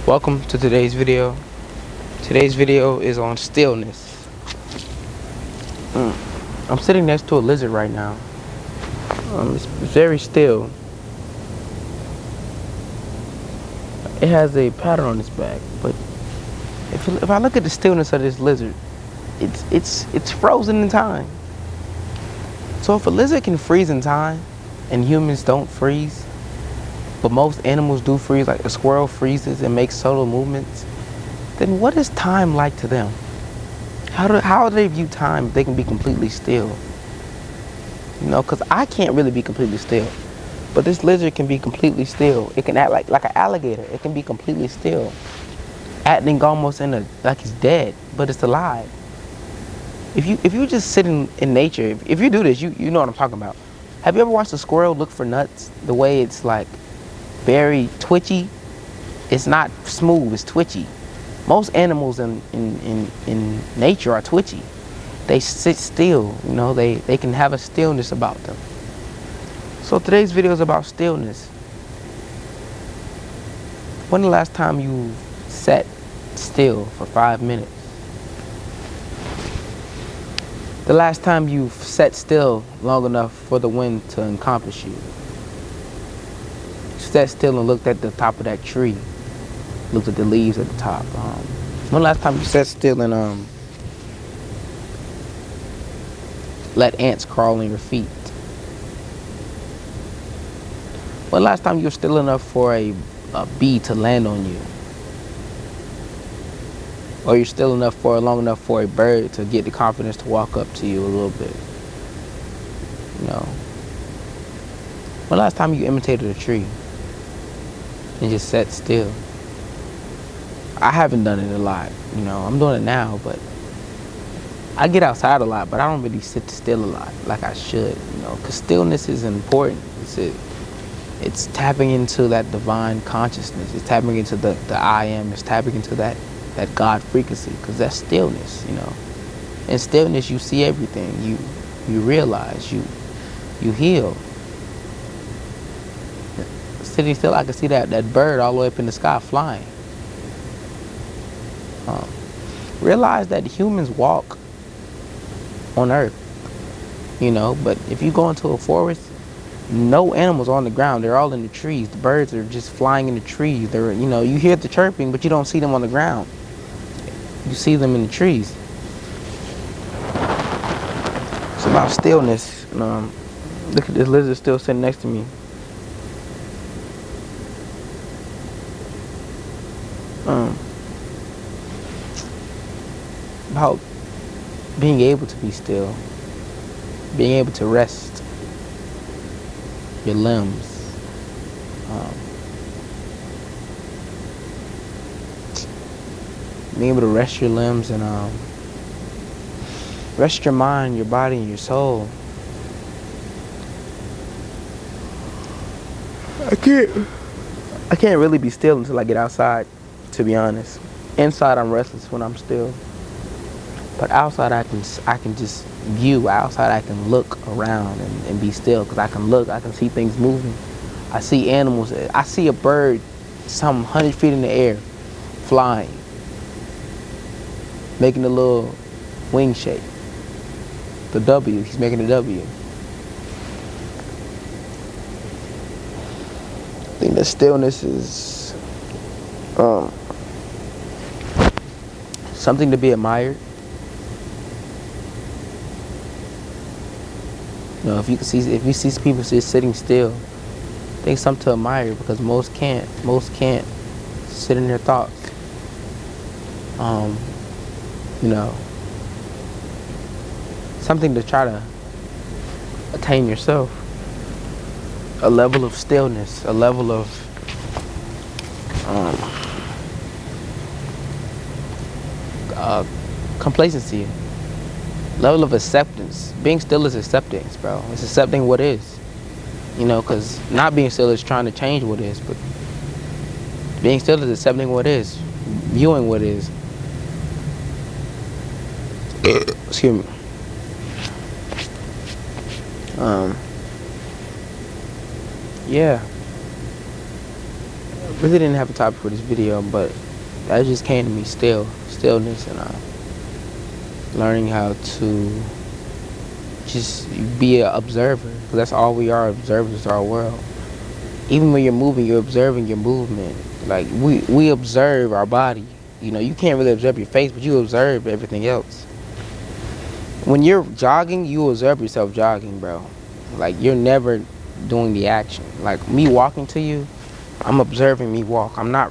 Welcome to today's video. Today's video is on stillness. I'm sitting next to a lizard right now. It's very still. It has a pattern on its back, but if I look at the stillness of this lizard, it's frozen in time. So if a lizard can freeze in time, and humans don't freeze, but most animals do freeze, like a squirrel freezes and makes subtle movements, then what is time like to them? How do they view time if they can be completely still? Because I can't really be completely still. But this lizard can be completely still. It can act like an alligator. It can be completely still. Acting almost like it's dead, but it's alive. If you just sit in nature, if you do this, you know what I'm talking about. Have you ever watched a squirrel look for nuts? The way it's like very twitchy. It's not smooth, it's twitchy. Most animals in nature are twitchy. They sit still, they can have a stillness about them. So today's video is about stillness. When the last time you sat still for 5 minutes? The last time you sat still long enough for the wind to encompass you? Sat still and looked at the top of that tree. Looked at the leaves at the top. When the last time you sat still and let ants crawl on your feet? When the last time you were still enough for a bee to land on you? Or you're still long enough for a bird to get the confidence to walk up to you a little bit? When the last time you imitated a tree and just sat still? I haven't done it a lot. I'm doing it now, but I get outside a lot, but I don't really sit still a lot like I should, because stillness is important. It's tapping into that divine consciousness. It's tapping into the I am. It's tapping into that God frequency, because that's stillness, In stillness, you see everything. You realize. You heal. Sitting still, I can see that bird all the way up in the sky flying. Realize that humans walk on earth, but if you go into a forest, no animals on the ground. They're all in the trees. The birds are just flying in the trees. They're, you hear the chirping, but you don't see them on the ground. You see them in the trees. It's about stillness. Look at this lizard still sitting next to me. About being able to be still, being able to rest your limbs, being able to rest your limbs and rest your mind, your body, and your soul. I can't really be still until I get outside, to be honest. Inside, I'm restless when I'm still. But outside, I can just view. Outside, I can look around and be still, because I can see things moving. I see animals. I see a bird some 100 feet in the air, flying, making a little wing shape. The W, he's making a W. I think that stillness is something to be admired. If you see people just sitting still, I think something to admire, because most can't sit in their thoughts. Something to try to attain yourself. A level of stillness, a level of complacency, level of acceptance. Being still is acceptance, bro. It's accepting what is. Because not being still is trying to change what is, but being still is accepting what is, viewing what is. Excuse me. Yeah. really didn't have a topic for this video, but that just came to me. Stillness, and learning how to just be an observer, because that's all we are, observers to our world. Even when you're moving, you're observing your movement. Like, we observe our body. You know, you can't really observe your face, but you observe everything else. When you're jogging, you observe yourself jogging, bro. Like, you're never doing the action. Like, me walking to you, I'm observing me walk. I'm not